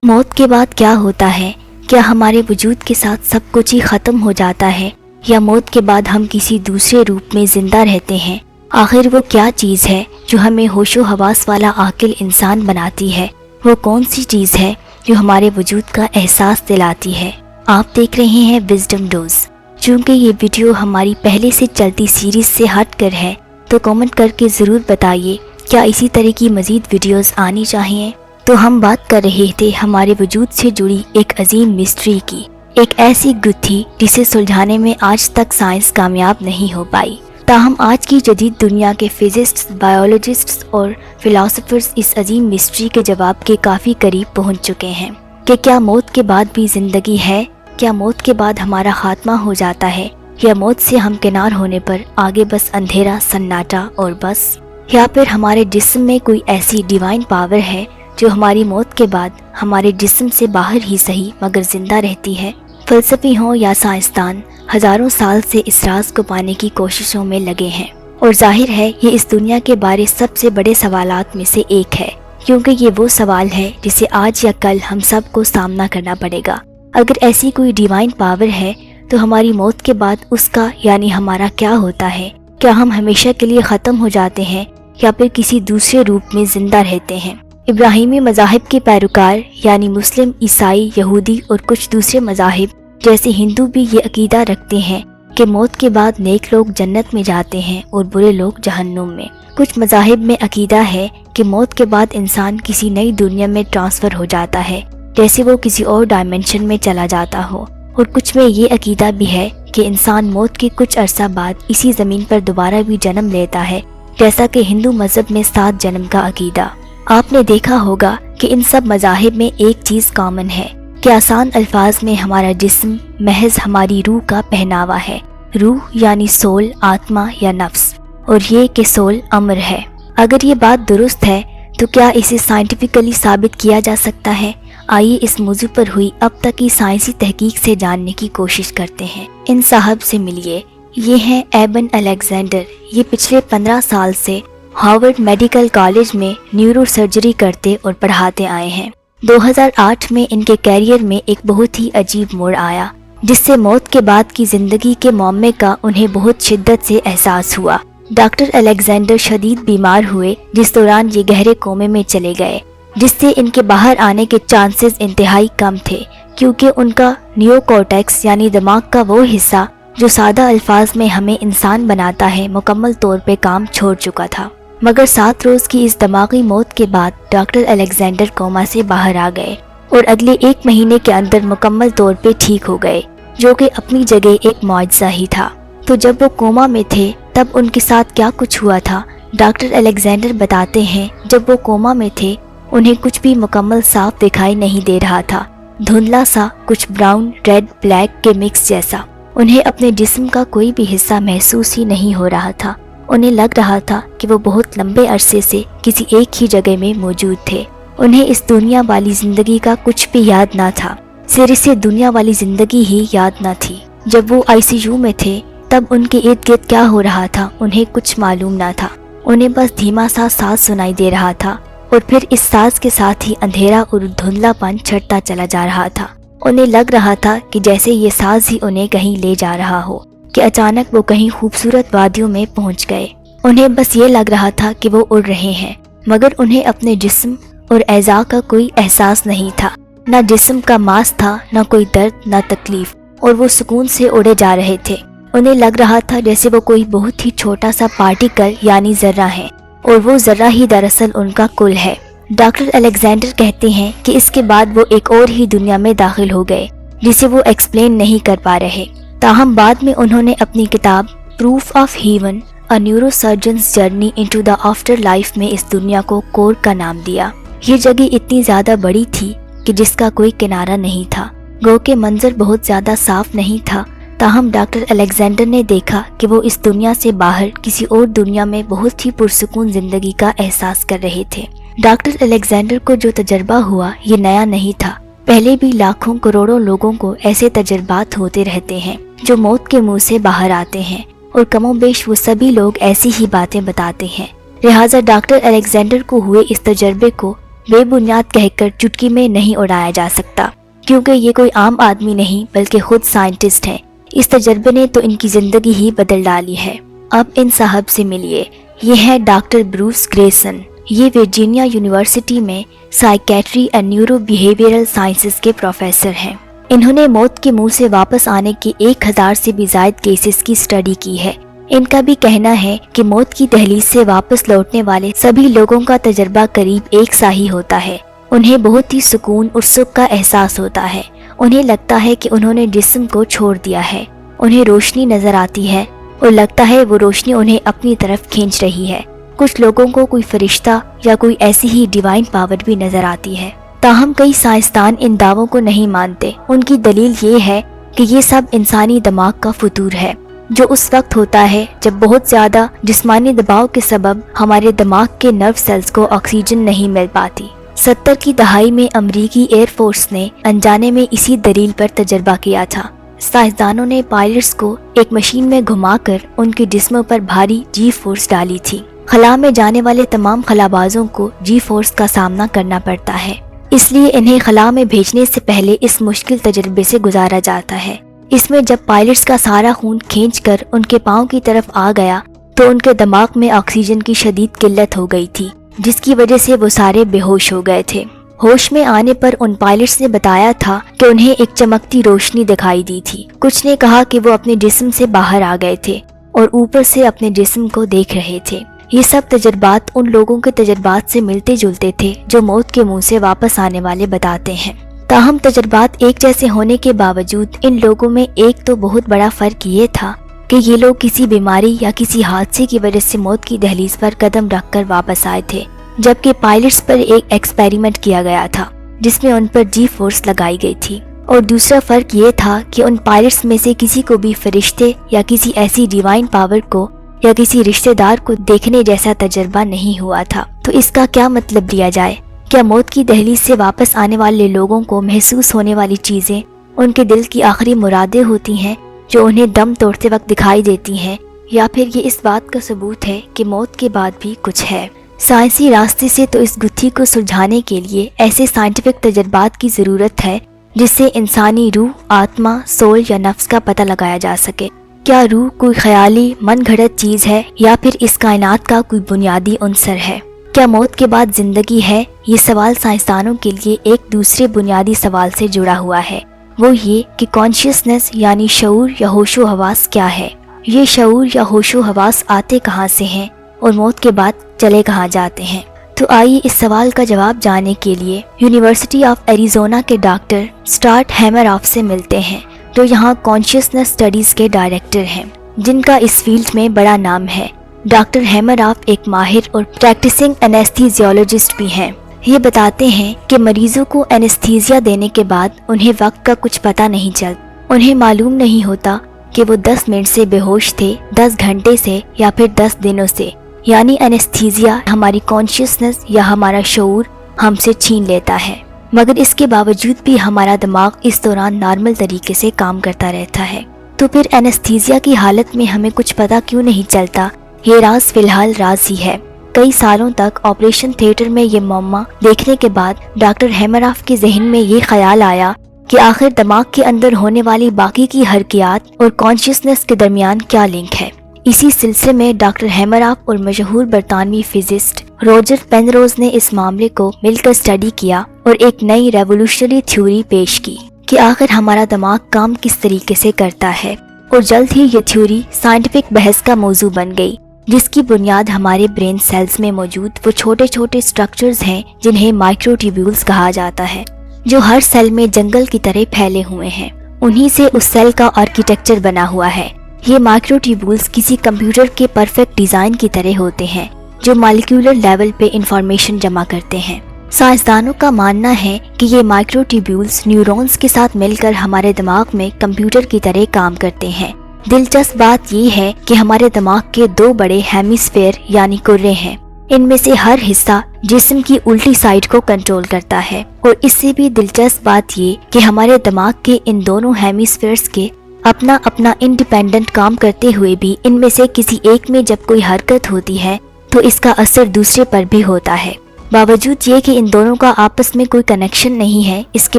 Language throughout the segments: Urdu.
موت کے بعد کیا ہوتا ہے؟ کیا ہمارے وجود کے ساتھ سب کچھ ہی ختم ہو جاتا ہے، یا موت کے بعد ہم کسی دوسرے روپ میں زندہ رہتے ہیں؟ آخر وہ کیا چیز ہے جو ہمیں ہوش و حواس والا عاقل انسان بناتی ہے؟ وہ کون سی چیز ہے جو ہمارے وجود کا احساس دلاتی ہے؟ آپ دیکھ رہے ہیں وزڈم ڈوز۔ چونکہ یہ ویڈیو ہماری پہلے سے چلتی سیریز سے ہٹ کر ہے، تو کامنٹ کر کے ضرور بتائیے کیا اسی طرح کی مزید ویڈیوز آنی چاہیے۔ تو ہم بات کر رہے تھے ہمارے وجود سے جڑی ایک عظیم مسٹری کی، ایک ایسی گتھی جسے سلجھانے میں آج تک سائنس کامیاب نہیں ہو پائی۔ تاہم آج کی جدید دنیا کے فزسٹس، بایولوجسٹس اور فلاسفرز اس عظیم مسٹری کے جواب کے کافی قریب پہنچ چکے ہیں کہ کیا موت کے بعد بھی زندگی ہے؟ کیا موت کے بعد ہمارا خاتمہ ہو جاتا ہے، یا موت سے ہمکنار ہونے پر آگے بس اندھیرا، سناٹا اور بس؟ یا پھر ہمارے جسم میں کوئی ایسی ڈیوائن پاور ہے جو ہماری موت کے بعد ہمارے جسم سے باہر ہی صحیح مگر زندہ رہتی ہے؟ فلسفی ہوں یا سائنسدان ہزاروں سال سے اس راز کو پانے کی کوششوں میں لگے ہیں، اور ظاہر ہے یہ اس دنیا کے بارے سب سے بڑے سوالات میں سے ایک ہے، کیونکہ یہ وہ سوال ہے جسے آج یا کل ہم سب کو سامنا کرنا پڑے گا۔ اگر ایسی کوئی ڈیوائن پاور ہے تو ہماری موت کے بعد اس کا یعنی ہمارا کیا ہوتا ہے؟ کیا ہم ہمیشہ کے لیے ختم ہو جاتے ہیں، یا پھر کسی دوسرے روپ میں زندہ رہتے ہیں؟ ابراہیمی مذاہب کے پیروکار یعنی مسلم، عیسائی، یہودی اور کچھ دوسرے مذاہب جیسے ہندو بھی یہ عقیدہ رکھتے ہیں کہ موت کے بعد نیک لوگ جنت میں جاتے ہیں اور برے لوگ جہنم میں۔ کچھ مذاہب میں عقیدہ ہے کہ موت کے بعد انسان کسی نئی دنیا میں ٹرانسفر ہو جاتا ہے، جیسے وہ کسی اور ڈائمنشن میں چلا جاتا ہو، اور کچھ میں یہ عقیدہ بھی ہے کہ انسان موت کے کچھ عرصہ بعد اسی زمین پر دوبارہ بھی جنم لیتا ہے، جیسا کہ ہندو مذہب میں 7 جنم کا عقیدہ۔ آپ نے دیکھا ہوگا کہ ان سب مذاہب میں ایک چیز کامن ہے کہ آسان الفاظ میں ہمارا جسم محض ہماری روح کا پہناوا ہے۔ روح یعنی سول، آتما یا نفس، اور یہ کہ سول امر ہے۔ اگر یہ بات درست ہے تو کیا اسے سائنٹیفکلی ثابت کیا جا سکتا ہے؟ آئیے اس موضوع پر ہوئی اب تک کی سائنسی تحقیق سے جاننے کی کوشش کرتے ہیں۔ ان صاحب سے ملیے، یہ ہیں ایبن الیگزینڈر۔ یہ پچھلے 15 سال سے ہارورڈ میڈیکل کالج میں نیورو سرجری کرتے اور پڑھاتے آئے ہیں۔ 2008 میں ان کے کیریئر میں ایک بہت ہی عجیب موڑ آیا، جس سے موت کے بعد کی زندگی کے معمے کا انہیں بہت شدت سے احساس ہوا۔ ڈاکٹر الیگزینڈر شدید بیمار ہوئے، جس دوران یہ گہرے کومے میں چلے گئے، جس سے ان کے باہر آنے کے چانسز انتہائی کم تھے، کیونکہ ان کا نیو کورٹیکس یعنی دماغ کا وہ حصہ جو سادہ الفاظ میں ہمیں انسان بناتا ہے مکمل طور پہ کام چھوڑ چکا تھا۔ مگر 7 روز کی اس دماغی موت کے بعد ڈاکٹر الیگزینڈر کوما سے باہر آ گئے اور اگلے 1 مہینے کے اندر مکمل طور پہ ٹھیک ہو گئے، جو کہ اپنی جگہ ایک معجزہ ہی تھا۔ تو جب وہ کوما میں تھے تب ان کے ساتھ کیا کچھ ہوا تھا؟ ڈاکٹر الیگزینڈر بتاتے ہیں جب وہ کوما میں تھے انہیں کچھ بھی مکمل صاف دکھائی نہیں دے رہا تھا، دھندلا سا، کچھ براؤن، ریڈ، بلیک کے مکس جیسا۔ انہیں اپنے جسم کا کوئی بھی حصہ محسوس ہی نہیں ہو رہا تھا۔ انہیں لگ رہا تھا کہ وہ بہت لمبے عرصے سے کسی ایک ہی جگہ میں موجود تھے۔ انہیں اس دنیا والی زندگی کا کچھ بھی یاد نہ تھا، صرف سے دنیا والی زندگی ہی یاد نہ تھی۔ جب وہ ICU میں تھے تب ان کے ارد گرد کیا ہو رہا تھا انہیں کچھ معلوم نہ تھا۔ انہیں بس دھیما سا ساز سنائی دے رہا تھا، اور پھر اس ساز کے ساتھ ہی اندھیرا اور دھندلا پن چھٹتا چلا جا رہا تھا۔ انہیں لگ رہا تھا کہ جیسے یہ ساز ہی انہیں کہیں لے جا رہا ہو، کہ اچانک وہ کہیں خوبصورت وادیوں میں پہنچ گئے۔ انہیں بس یہ لگ رہا تھا کہ وہ اڑ رہے ہیں، مگر انہیں اپنے جسم اور اعضاء کا کوئی احساس نہیں تھا۔ نہ جسم کا ماس تھا، نہ کوئی درد، نہ تکلیف، اور وہ سکون سے اڑے جا رہے تھے۔ انہیں لگ رہا تھا جیسے وہ کوئی بہت ہی چھوٹا سا پارٹیکل یعنی ذرہ ہے، اور وہ ذرہ ہی دراصل ان کا کل ہے۔ ڈاکٹر الیگزینڈر کہتے ہیں کہ اس کے بعد وہ ایک اور ہی دنیا میں داخل ہو گئے جسے وہ ایکسپلین نہیں کر پا رہے۔ تاہم بعد میں انہوں نے اپنی کتاب proof of heaven A Neurosurgeon's Journey into the Afterlife میں اس دنیا کو کور کا نام دیا۔ یہ جگہ اتنی زیادہ بڑی تھی کہ جس کا کوئی کنارہ نہیں تھا، گو کہ منظر بہت زیادہ صاف نہیں تھا۔ تاہم ڈاکٹر الیگزینڈر نے دیکھا کہ وہ اس دنیا سے باہر کسی اور دنیا میں بہت ہی پرسکون زندگی کا احساس کر رہے تھے۔ ڈاکٹر الیگزینڈر کو جو تجربہ ہوا یہ نیا نہیں تھا، پہلے بھی لاکھوں کروڑوں لوگوں کو ایسے تجربات ہوتے رہتے ہیں جو موت کے منہ سے باہر آتے ہیں، اور کم و بیش وہ سبھی لوگ ایسی ہی باتیں بتاتے ہیں۔ لہٰذا ڈاکٹر الیگزینڈر کو ہوئے اس تجربے کو بے بنیاد کہہ کر چٹکی میں نہیں اڑایا جا سکتا، کیونکہ یہ کوئی عام آدمی نہیں بلکہ خود سائنٹسٹ ہیں۔ اس تجربے نے تو ان کی زندگی ہی بدل ڈالی ہے۔ اب ان صاحب سے ملیے، یہ ہے ڈاکٹر بروس گریسن۔ یہ ورجینیا یونیورسٹی میں psychiatry and neuro behavioural sciences کے پروفیسر ہیں۔ انہوں نے موت کے منہ سے واپس آنے کے 1000 سے بھی زائد کیسز کی اسٹڈی کی ہے۔ ان کا بھی کہنا ہے کہ موت کی دہلیز سے واپس لوٹنے والے سبھی لوگوں کا تجربہ قریب ایک سا ہی ہوتا ہے۔ انہیں بہت ہی سکون اور سکھ کا احساس ہوتا ہے۔ انہیں لگتا ہے کہ انہوں نے جسم کو چھوڑ دیا ہے۔ انہیں روشنی نظر آتی ہے اور لگتا ہے وہ روشنی انہیں اپنی طرف کھینچ رہی ہے۔ کچھ لوگوں کو کوئی فرشتہ یا کوئی ایسی ہی ڈیوائن پاور بھی نظر آتی ہے۔ تاہم کئی سائنسدان ان دعووں کو نہیں مانتے۔ ان کی دلیل یہ ہے کہ یہ سب انسانی دماغ کا فطور ہے، جو اس وقت ہوتا ہے جب بہت زیادہ جسمانی دباؤ کے سبب ہمارے دماغ کے نرو سیلز کو آکسیجن نہیں مل پاتی۔ 70 کی دہائی میں امریکی ایئر فورس نے انجانے میں اسی دلیل پر تجربہ کیا تھا۔ سائنسدانوں نے پائلٹس کو ایک مشین میں گھما کر ان کے جسموں پر بھاری جی فورس ڈالی تھی۔ خلا میں جانے والے تمام خلابازوں کو جی فورس کا سامنا کرنا پڑتا ہے، اس لیے انہیں خلا میں بھیجنے سے پہلے اس مشکل تجربے سے گزارا جاتا ہے۔ اس میں جب پائلٹس کا سارا خون کھینچ کر ان کے پاؤں کی طرف آ گیا تو ان کے دماغ میں آکسیجن کی شدید قلت ہو گئی تھی، جس کی وجہ سے وہ سارے بے ہوش ہو گئے تھے۔ ہوش میں آنے پر ان پائلٹس نے بتایا تھا کہ انہیں ایک چمکتی روشنی دکھائی دی تھی۔ کچھ نے کہا کہ وہ اپنے جسم سے باہر آ گئے تھے اور اوپر سے اپنے جسم کو دیکھ رہے تھے۔ یہ سب تجربات ان لوگوں کے تجربات سے ملتے جلتے تھے جو موت کے منہ سے واپس آنے والے بتاتے ہیں۔ تاہم تجربات ایک جیسے ہونے کے باوجود ان لوگوں میں ایک تو بہت بڑا فرق یہ تھا کہ یہ لوگ کسی بیماری یا کسی حادثے کی وجہ سے موت کی دہلیز پر قدم رکھ کر واپس آئے تھے، جبکہ پائلٹس پر ایک ایکسپیریمنٹ کیا گیا تھا جس میں ان پر جی فورس لگائی گئی تھی۔ اور دوسرا فرق یہ تھا کہ ان پائلٹس میں سے کسی کو بھی فرشتے یا کسی ایسی ڈیوائن پاور کو یا کسی رشتہ دار کو دیکھنے جیسا تجربہ نہیں ہوا تھا۔ تو اس کا کیا مطلب لیا جائے؟ کیا موت کی دہلیز سے واپس آنے والے لوگوں کو محسوس ہونے والی چیزیں ان کے دل کی آخری مرادیں ہوتی ہیں جو انہیں دم توڑتے وقت دکھائی دیتی ہیں، یا پھر یہ اس بات کا ثبوت ہے کہ موت کے بعد بھی کچھ ہے؟ سائنسی راستے سے تو اس گتھی کو سلجھانے کے لیے ایسے سائنٹیفک تجربات کی ضرورت ہے جس سے انسانی روح، آتما، سول یا نفس کا پتہ لگایا جا سکے۔ کیا روح کوئی خیالی من گھڑت چیز ہے یا پھر اس کائنات کا کوئی بنیادی عنصر ہے؟ کیا موت کے بعد زندگی ہے؟ یہ سوال سائنسدانوں کے لیے ایک دوسرے بنیادی سوال سے جڑا ہوا ہے، وہ یہ کہ کانشیسنس یعنی شعور یا ہوش و حواس کیا ہے؟ یہ شعور یا ہوش و حواس آتے کہاں سے ہیں اور موت کے بعد چلے کہاں جاتے ہیں؟ تو آئیے اس سوال کا جواب جاننے کے لیے یونیورسٹی آف ایریزونا کے ڈاکٹر اسٹارٹ ہیمر-آف سے ملتے ہیں، جو یہاں کانشیسنس اسٹڈیز کے ڈائریکٹر ہیں، جن کا اس فیلڈ میں بڑا نام ہے۔ ڈاکٹر ہیمر-آف ایک ماہر اور پریکٹسنگ اینستھیزیولوجسٹ بھی ہیں۔ یہ بتاتے ہیں کہ مریضوں کو اینستھیزیا دینے کے بعد انہیں وقت کا کچھ پتہ نہیں چلتا۔ انہیں معلوم نہیں ہوتا کہ وہ 10 منٹ سے بے ہوش تھے، 10 گھنٹے سے یا پھر 10 دنوں سے۔ یعنی اینستھیزیا ہماری کانشیسنس یا ہمارا شعور ہم سے چھین لیتا ہے، مگر اس کے باوجود بھی ہمارا دماغ اس دوران نارمل طریقے سے کام کرتا رہتا ہے۔ تو پھر اینستھیزیا کی حالت میں ہمیں کچھ پتہ کیوں نہیں چلتا؟ یہ راز فی الحال راز ہی ہے۔ کئی سالوں تک آپریشن تھیٹر میں یہ معمہ دیکھنے کے بعد ڈاکٹر ہیمر-آف کے ذہن میں یہ خیال آیا کہ آخر دماغ کے اندر ہونے والی باقی کی حرکیات اور کانشیسنس کے درمیان کیا لنک ہے۔ اسی سلسلے میں ڈاکٹر ہیمر-آف اور مشہور برطانوی فزسٹ روجر پینروز نے اس معاملے کو مل کر اسٹڈی کیا اور ایک نئی ریولوشنری تھیوری پیش کی کہ آخر ہمارا دماغ کام کس طریقے سے کرتا ہے، اور جلد ہی یہ تھیوری سائنٹیفک بحث کا موضوع بن گئی، جس کی بنیاد ہمارے برین سیلز میں موجود وہ چھوٹے چھوٹے سٹرکچرز ہیں جنہیں مائکروٹیبیولز کہا جاتا ہے، جو ہر سیل میں جنگل کی طرح پھیلے ہوئے ہیں۔ انہی سے اس سیل کا آرکیٹیکچر بنا ہوا ہے۔ یہ مائکروٹیبیولز کسی کمپیوٹر کے پرفیکٹ ڈیزائن کی طرح ہوتے ہیں جو مالیکیولر لیول پہ انفارمیشن جمع کرتے ہیں۔ سائنسدانوں کا ماننا ہے کہ یہ مائکروٹیبیولز نیورونز کے ساتھ مل کر ہمارے دماغ میں کمپیوٹر کی طرح کام کرتے ہیں۔ دلچسپ بات یہ ہے کہ ہمارے دماغ کے 2 بڑے ہیمیسفیئر یعنی کرے ہیں۔ ان میں سے ہر حصہ جسم کی الٹی سائڈ کو کنٹرول کرتا ہے، اور اس سے بھی دلچسپ بات یہ کہ ہمارے دماغ کے ان دونوں ہیمیسفیئرز کے اپنا اپنا انڈیپینڈنٹ کام کرتے ہوئے بھی ان میں سے کسی ایک میں جب کوئی حرکت ہوتی ہے تو اس کا اثر دوسرے پر بھی ہوتا ہے۔ باوجود یہ کہ ان دونوں کا آپس میں کوئی کنیکشن نہیں ہے، اس کے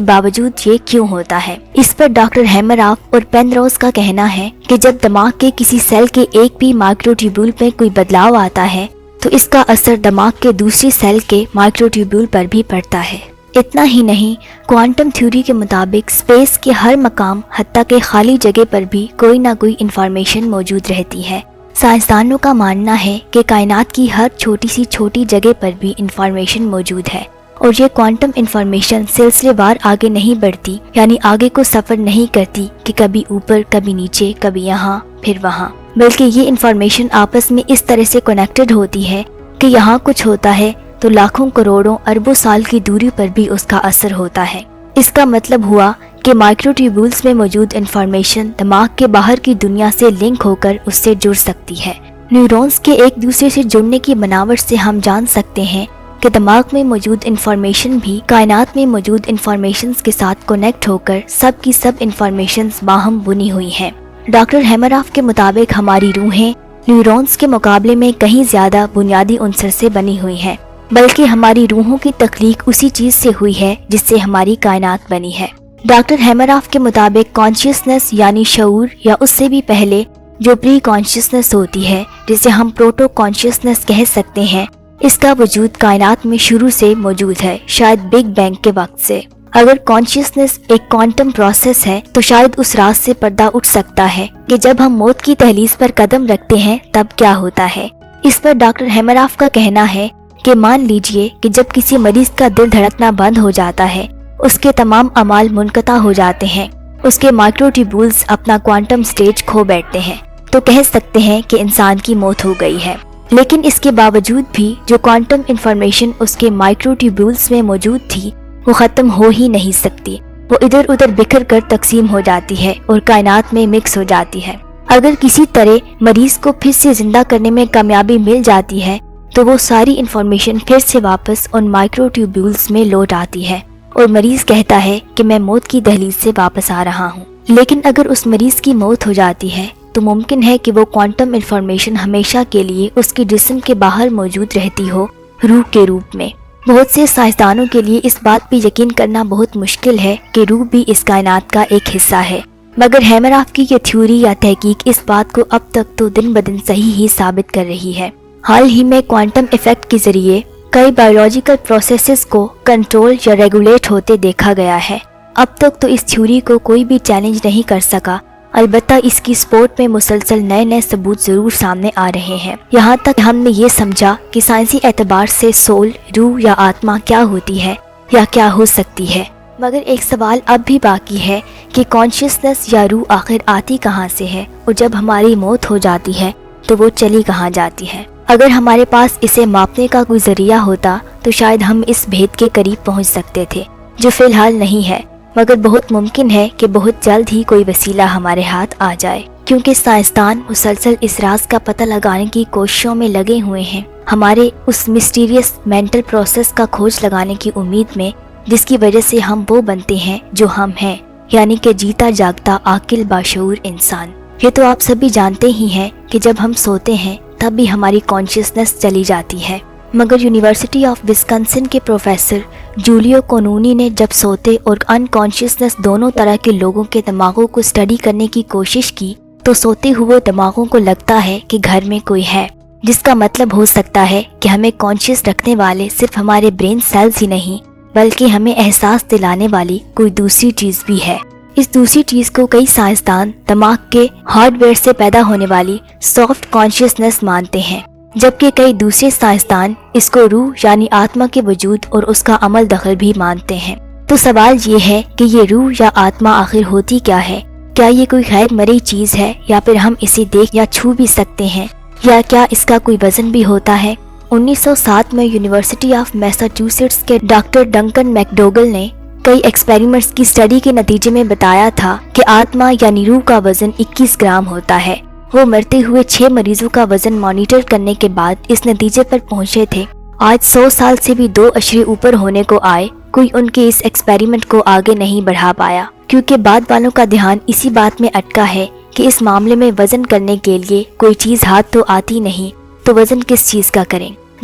باوجود یہ کیوں ہوتا ہے؟ اس پر ڈاکٹر ہیمراف اور پینروز کا کہنا ہے کہ جب دماغ کے کسی سیل کے ایک بھی مائکروٹیوبول میں کوئی بدلاؤ آتا ہے تو اس کا اثر دماغ کے دوسری سیل کے مائکروٹیوبول پر بھی پڑتا ہے۔ اتنا ہی نہیں، کوانٹم تھیوری کے مطابق اسپیس کے ہر مقام حتیٰ کہ خالی جگہ پر بھی کوئی نہ کوئی انفارمیشن موجود رہتی ہے۔ سائنسدانوں کا ماننا ہے کہ کائنات کی ہر چھوٹی سی چھوٹی جگہ پر بھی انفارمیشن موجود ہے، اور یہ کوانٹم انفارمیشن سلسلے وار آگے نہیں بڑھتی، یعنی آگے کو سفر نہیں کرتی کہ کبھی اوپر، کبھی نیچے، کبھی یہاں پھر وہاں، بلکہ یہ انفارمیشن آپس میں اس طرح سے کنیکٹڈ ہوتی ہے کہ یہاں کچھ ہوتا ہے تو لاکھوں کروڑوں اربوں سال کی دوری پر بھی اس کا اثر ہوتا ہے۔ اس کا مطلب ہوا کہ مائکروٹیوبولز میں موجود انفارمیشن دماغ کے باہر کی دنیا سے لنک ہو کر اس سے جڑ سکتی ہے۔ نیورونز کے ایک دوسرے سے جڑنے کی بناوٹ سے ہم جان سکتے ہیں کہ دماغ میں موجود انفارمیشن بھی کائنات میں موجود انفارمیشنز کے ساتھ کنیکٹ ہو کر سب کی سب انفارمیشنز باہم بنی ہوئی ہیں۔ ڈاکٹر ہیمراف کے مطابق ہماری روحیں نیورونز کے مقابلے میں کہیں زیادہ بنیادی عنصر سے بنی ہوئی ہیں، بلکہ ہماری روحوں کی تخلیق اسی چیز سے ہوئی ہے جس سے ہماری کائنات بنی ہے۔ ڈاکٹر ہیمراف کے مطابق کانشیسنس یعنی شعور، یا اس سے بھی پہلے جو پری کانشیسنس ہوتی ہے جسے ہم پروٹو کانشیسنس کہہ سکتے ہیں، اس کا وجود کائنات میں شروع سے موجود ہے، شاید بگ بینگ کے وقت سے۔ اگر کانشیسنس ایک کوانٹم پروسیس ہے تو شاید اس راز سے پردہ اٹھ سکتا ہے کہ جب ہم موت کی دہلیز پر قدم رکھتے ہیں تب کیا ہوتا ہے۔ اس پر ڈاکٹر ہیمراف کا کہنا ہے کہ مان لیجئے کہ جب کسی مریض کا دل دھڑکنا بند ہو جاتا ہے، اس کے تمام اعمال منقطع ہو جاتے ہیں، اس کے مائکروٹیوبولز اپنا کوانٹم سٹیج کھو بیٹھتے ہیں، تو کہہ سکتے ہیں کہ انسان کی موت ہو گئی ہے۔ لیکن اس کے باوجود بھی جو کوانٹم انفارمیشن اس کے مائکروٹیوبولز میں موجود تھی وہ ختم ہو ہی نہیں سکتی، وہ ادھر ادھر بکھر کر تقسیم ہو جاتی ہے اور کائنات میں مکس ہو جاتی ہے۔ اگر کسی طرح مریض کو پھر سے زندہ کرنے میں کامیابی مل جاتی ہے تو وہ ساری انفارمیشن پھر سے واپس ان مائکروٹیوبولز میں لوٹ آتی ہے، اور مریض کہتا ہے کہ میں موت کی دہلیز سے واپس آ رہا ہوں۔ لیکن اگر اس مریض کی موت ہو جاتی ہے تو ممکن ہے کہ وہ کوانٹم انفارمیشن ہمیشہ کے لیے اس کے جسم کے باہر موجود رہتی ہو، روح کے روپ میں۔ بہت سے سائنسدانوں کے لیے اس بات پہ یقین کرنا بہت مشکل ہے کہ روح بھی اس کائنات کا ایک حصہ ہے، مگر ہیمراف کی یہ تھیوری یا تحقیق اس بات کو اب تک تو دن بدن صحیح ہی ثابت کر رہی ہے۔ حال ہی میں کوانٹم ایفیکٹ کے ذریعے کئی بایولوجیکل پروسیسز کو کنٹرول یا ریگولیٹ ہوتے دیکھا گیا ہے۔ اب تک تو اس تھیوری کو کوئی بھی چیلنج نہیں کر سکا، البتہ اس کی سپورٹ میں مسلسل نئے نئے ثبوت ضرور سامنے آ رہے ہیں، یہاں تک ہم نے یہ سمجھا کہ سائنسی اعتبار سے سول، روح یا آتما کیا ہوتی ہے یا کیا ہو سکتی ہے۔ مگر ایک سوال اب بھی باقی ہے کہ کانشیسنس یا روح آخر آتی کہاں سے ہے، اور جب ہماری موت ہو جاتی ہے تو وہ چلی کہاں جاتی ہے؟ اگر ہمارے پاس اسے ماپنے کا کوئی ذریعہ ہوتا تو شاید ہم اس بھید کے قریب پہنچ سکتے تھے، جو فی الحال نہیں ہے، مگر بہت ممکن ہے کہ بہت جلد ہی کوئی وسیلہ ہمارے ہاتھ آ جائے، کیونکہ سائنسدان مسلسل اس راز کا پتہ لگانے کی کوششوں میں لگے ہوئے ہیں، ہمارے اس مسٹیریس مینٹل پروسیس کا کھوج لگانے کی امید میں، جس کی وجہ سے ہم وہ بنتے ہیں جو ہم ہیں، یعنی کہ جیتا جاگتا عاقل باشعور انسان۔ یہ تو آپ سبھی جانتے ہی ہیں کہ جب ہم سوتے ہیں تب بھی ہماری کانشیسنس چلی جاتی ہے، مگر یونیورسٹی آف وسکنسن کے پروفیسر جولیو کونونی نے جب سوتے اور ان کانشیسنس دونوں طرح کے لوگوں کے دماغوں کو اسٹڈی کرنے کی کوشش کی تو سوتے ہوئے دماغوں کو لگتا ہے کہ گھر میں کوئی ہے، جس کا مطلب ہو سکتا ہے کہ ہمیں کانشیس رکھنے والے صرف ہمارے برین سیلز ہی نہیں بلکہ ہمیں احساس دلانے والی کوئی دوسری چیز بھی ہے۔ اس دوسری چیز کو کئی سائنسدان دماغ کے ہارڈ ویئر سے پیدا ہونے والی سافٹ کانشیسنس مانتے ہیں، جبکہ کئی دوسرے سائنسدان اس کو روح یعنی آتما کے وجود اور اس کا عمل دخل بھی مانتے ہیں۔ تو سوال یہ ہے کہ یہ روح یا آتما آخر ہوتی کیا ہے؟ کیا یہ کوئی غیر مرئی چیز ہے یا پھر ہم اسے دیکھ یا چھو بھی سکتے ہیں، یا کیا اس کا کوئی وزن بھی ہوتا ہے؟ 1907 میں یونیورسٹی آف میساچوسیٹس کے ڈاکٹر ڈنکن میکڈوگل نے کئی ایکسپیریمنٹس کی اسٹڈی کے نتیجے میں بتایا تھا کہ آتما یعنی روح کا وزن 21 گرام ہوتا ہے۔ وہ مرتے ہوئے 6 مریضوں کا وزن مانیٹر کرنے کے بعد اس نتیجے پر پہنچے تھے۔ آج 100 سال سے بھی 2 اشرے اوپر ہونے کو آئے، کوئی ان کے اس ایکسپیریمنٹ کو آگے نہیں بڑھا پایا، کیونکہ بعد والوں کا دھیان اسی بات میں اٹکا ہے کہ اس معاملے میں وزن کرنے کے لیے کوئی چیز ہاتھ تو آتی نہیں، تو وزن کس چیز کا کریں؟